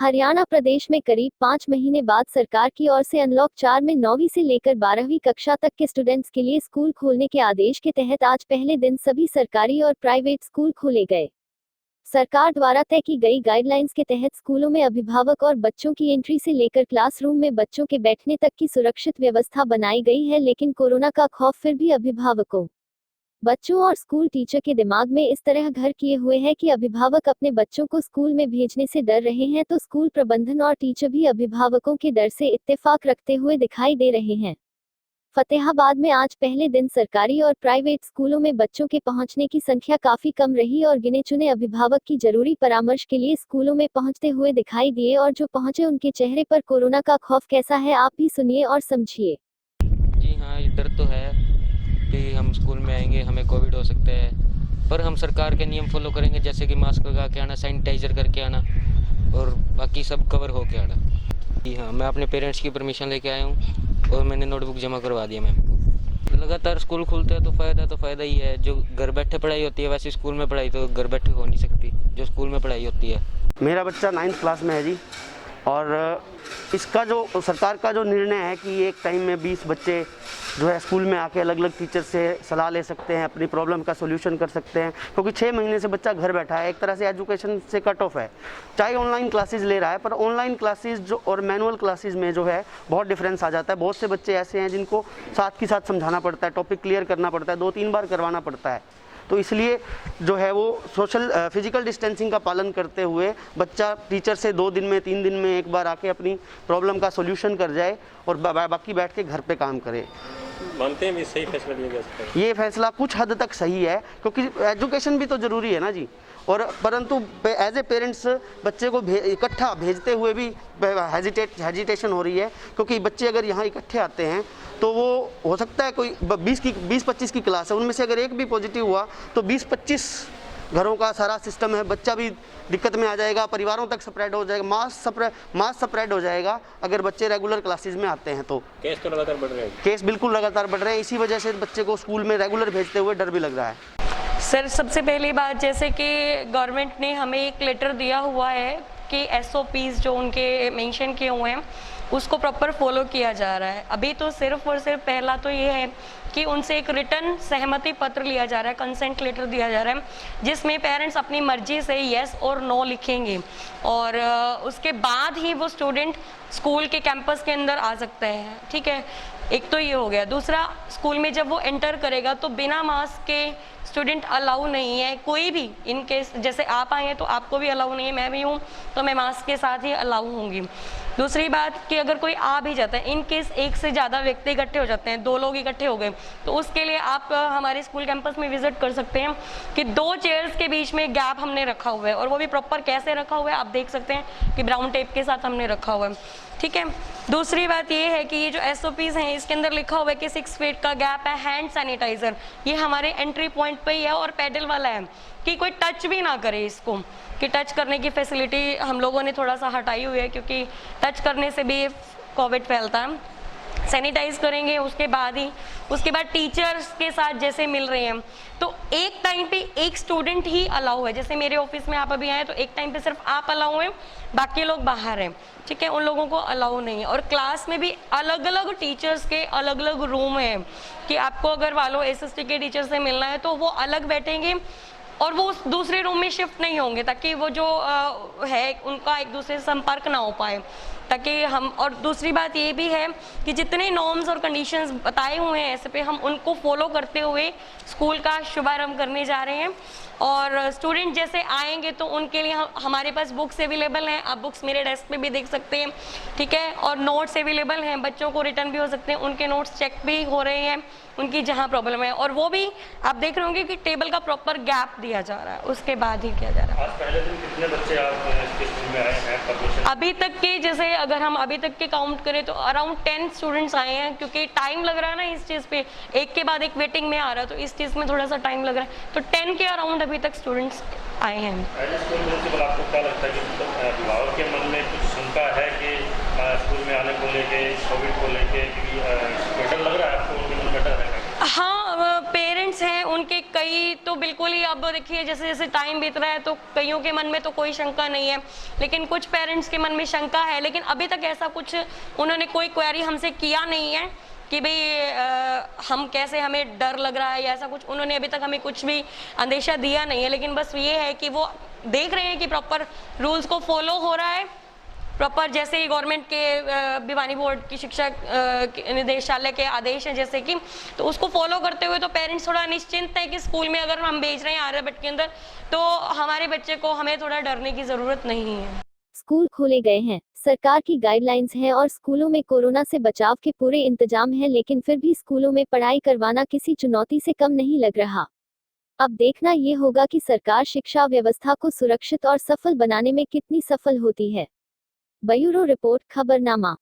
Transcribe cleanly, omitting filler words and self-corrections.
हरियाणा प्रदेश में करीब 5 महीने बाद सरकार की ओर से अनलॉक 4 में 9वीं से लेकर 12वीं कक्षा तक के स्टूडेंट्स के लिए स्कूल खोलने के आदेश के तहत आज पहले दिन सभी सरकारी और प्राइवेट स्कूल खोले गए। सरकार द्वारा तय की गई गाइडलाइंस के तहत स्कूलों में अभिभावक और बच्चों की एंट्री से लेकर क्लासरूम में बच्चों के बैठने तक की सुरक्षित व्यवस्था बनाई गई है, लेकिन कोरोना का खौफ फिर भी अभिभावकों, बच्चों और स्कूल टीचर के दिमाग में इस तरह घर किए हुए है कि अभिभावक अपने बच्चों को स्कूल में भेजने से डर रहे हैं, तो स्कूल प्रबंधन और टीचर भी अभिभावकों के डर से इत्तेफाक रखते हुए दिखाई दे रहे हैं। फतेहाबाद में आज पहले दिन सरकारी और प्राइवेट स्कूलों में बच्चों के पहुंचने की संख्या काफी कम रही और गिने चुने अभिभावक की जरूरी परामर्श के लिए स्कूलों में पहुंचते हुए दिखाई दिए, और जो पहुंचे उनके चेहरे पर कोरोना का खौफ कैसा है आप भी सुनिए और समझिए। जी हाँ, ये डर तो है कि हम स्कूल में आएंगे हमें कोविड हो सकता है, पर हम सरकार के नियम फॉलो करेंगे, जैसे कि मास्क लगा के आना, सैनिटाइजर करके आना और बाकी सब कवर होके आना। जी हाँ, मैं अपने पेरेंट्स की परमिशन लेके आया हूँ और मैंने नोटबुक जमा करवा दिया मैम। लगातार स्कूल खुलते हैं तो फ़ायदा ही है। जो घर बैठे पढ़ाई होती है, वैसे स्कूल में पढ़ाई तो घर बैठे हो नहीं सकती जो स्कूल में पढ़ाई होती है। मेरा बच्चा 9th क्लास में है जी, और इसका जो सरकार का जो निर्णय है कि एक टाइम में 20 बच्चे जो है स्कूल में आके अलग अलग टीचर से सलाह ले सकते हैं, अपनी प्रॉब्लम का सोल्यूशन कर सकते हैं, क्योंकि 6 महीने से बच्चा घर बैठा है, एक तरह से एजुकेशन से कट ऑफ है। चाहे ऑनलाइन क्लासेस ले रहा है, पर ऑनलाइन क्लासेस जो और मैनुअल क्लासेस में जो है बहुत डिफरेंस आ जाता है। बहुत से बच्चे ऐसे हैं जिनको साथ के साथ समझाना पड़ता है, टॉपिक क्लियर करना पड़ता है, 2-3 बार करवाना पड़ता है। तो इसलिए जो है वो फिजिकल डिस्टेंसिंग का पालन करते हुए बच्चा टीचर से 2 दिन में 3 दिन में एक बार आके अपनी प्रॉब्लम का सोल्यूशन कर जाए और बाकी बैठ के घर पे काम करे। मानते हैं भी सही फैसला लिया गया है? ये फैसला कुछ हद तक सही है, क्योंकि एजुकेशन भी तो ज़रूरी है ना जी। और परंतु एज ए पेरेंट्स बच्चे को इकट्ठा भेजते हुए भी हेजिटेशन हो रही है, क्योंकि बच्चे अगर यहाँ इकट्ठे आते हैं तो वो हो सकता है कोई 20-25 की क्लास है, उनमें से अगर एक भी पॉजिटिव हुआ तो 20-25 घरों का सारा सिस्टम है, बच्चा भी दिक्कत में आ जाएगा, परिवारों तक स्प्रेड हो जाएगा, मास स्प्रेड हो जाएगा अगर बच्चे रेगुलर क्लासेस में आते हैं। तो केस तो लगातार बढ़ रहे हैं। केस बिल्कुल लगातार बढ़ रहे हैं, इसी वजह से बच्चे को स्कूल में रेगुलर भेजते हुए डर भी लग रहा है। सर, सबसे पहली बात, जैसे कि गवर्नमेंट ने हमें एक लेटर दिया हुआ है कि SOPs जो उनके मेंशन किए हुए हैं उसको प्रॉपर फॉलो किया जा रहा है। अभी तो सिर्फ और सिर्फ पहला तो ये है कि उनसे एक रिटर्न सहमति पत्र लिया जा रहा है, कंसेंट लेटर दिया जा रहा है, जिसमें पेरेंट्स अपनी मर्जी से येस और नो लिखेंगे और उसके बाद ही वो स्टूडेंट स्कूल के कैंपस के अंदर आ सकते हैं। ठीक है, एक तो ये हो गया। दूसरा, स्कूल में जब वो एंटर करेगा तो बिना मास्क के स्टूडेंट अलाउ नहीं है, कोई भी। इन केस जैसे आप आए हैं तो आपको भी अलाउ नहीं है, मैं भी हूँ तो मैं मास्क के साथ ही अलाउ होंगी। दूसरी बात कि अगर कोई आ भी जाता है, इन केस एक से ज़्यादा व्यक्ति इकट्ठे हो जाते हैं, 2 लोग इकट्ठे हो गए, तो उसके लिए आप हमारे स्कूल कैंपस में विजिट कर सकते हैं कि 2 चेयर्स के बीच में गैप हमने रखा हुआ है, और वो भी प्रॉपर कैसे रखा हुआ है आप देख सकते हैं कि ब्राउन टेप के साथ हमने रखा हुआ है। ठीक है। दूसरी बात ये है कि ये जो SOPs हैं इसके अंदर लिखा हुआ है कि 6 फीट का गैप है, हैंड सैनिटाइजर ये हमारे एंट्री पॉइंट पे ही है, और पैडल वाला है कि कोई टच भी ना करे इसको, कि टच करने की फैसिलिटी हम लोगों ने थोड़ा सा हटाई हुई है, क्योंकि टच करने से भी कोविड फैलता है। सैनिटाइज करेंगे उसके बाद टीचर्स के साथ जैसे मिल रहे हैं, तो एक टाइम पे एक स्टूडेंट ही अलाउ है। जैसे मेरे ऑफिस में आप अभी आए तो एक टाइम पे सिर्फ आप अलाउ हैं, बाकी लोग बाहर हैं। ठीक है, उन लोगों को अलाउ नहीं है। और क्लास में भी अलग अलग टीचर्स के अलग अलग रूम हैं कि आपको अगर वालों SST के टीचर से मिलना है तो वो अलग बैठेंगे और वो दूसरे रूम में शिफ्ट नहीं होंगे, ताकि वो जो है उनका एक दूसरे से संपर्क ना हो पाए, ताकि हम। और दूसरी बात ये भी है कि जितने नॉर्म्स और कंडीशंस बताए हुए हैं ऐसे पे हम उनको फॉलो करते हुए स्कूल का शुभारंभ करने जा रहे हैं। और स्टूडेंट जैसे आएंगे तो उनके लिए हमारे पास बुक्स अवेलेबल हैं, आप बुक्स मेरे डेस्क पे भी देख सकते हैं। ठीक है, और नोट्स अवेलेबल हैं, बच्चों को रिटर्न भी हो सकते हैं, उनके नोट्स चेक भी हो रहे हैं उनकी जहाँ प्रॉब्लम है, और वो भी आप देख रहे होंगे कि टेबल का प्रॉपर गैप दिया जा रहा है, उसके बाद ही किया जा रहा है। आज पहले दिन कितने बच्चे आपके स्कूल में आए हैं? अभी तक के, जैसे अगर हम अभी तक के काउंट करें तो अराउंड 10 स्टूडेंट्स आए हैं, क्योंकि टाइम लग रहा है ना इस चीज़ पे, एक के बाद एक वेटिंग में आ रहा है, तो इस चीज़ में थोड़ा सा टाइम लग रहा है। तो 10 के अराउंड अभी तक स्टूडेंट्स आए हैं। स्कूल प्रिंसिपल, आपको क्या लगता है कि अभिभावक के मन में कुछ शंका है कि स्कूल में आने को लेके, कोविड को लेके डर लग रहा है आपको? उनके मन में डर है? हाँ, पेरेंट्स हैं, उनके कई अभी तो बिल्कुल ही, अब देखिए जैसे जैसे टाइम बीत रहा है तो कईयों के मन में तो कोई शंका नहीं है, लेकिन कुछ पेरेंट्स के मन में शंका है, लेकिन अभी तक ऐसा कुछ उन्होंने कोई क्वेरी हमसे किया नहीं है कि भाई हम कैसे, हमें डर लग रहा है या ऐसा कुछ उन्होंने अभी तक हमें कुछ भी अंदेशा दिया नहीं है। लेकिन बस ये है कि वो देख रहे हैं कि प्रॉपर रूल्स को फॉलो हो रहा है, प्रॉपर जैसे ही गवर्नमेंट के भिवानी बोर्ड की शिक्षा निदेशालय के आदेश हैं जैसे कि, तो उसको फॉलो करते हुए तो पेरेंट्स थोड़ा निश्चिंत है कि स्कूल में अगर हम भेज रहे हैं आर्यभट्ट के अंदर तो हमारे बच्चे को हमें थोड़ा डरने की ज़रूरत नहीं है। स्कूल खोले गए हैं, सरकार की गाइडलाइंस है और स्कूलों में कोरोना से बचाव के पूरे इंतजाम हैं, लेकिन फिर भी स्कूलों में पढ़ाई करवाना किसी चुनौती से कम नहीं लग रहा। अब देखना ये होगा कि सरकार शिक्षा व्यवस्था को सुरक्षित और सफल बनाने में कितनी सफल होती है। ब्यूरो रिपोर्ट, खबरनामा।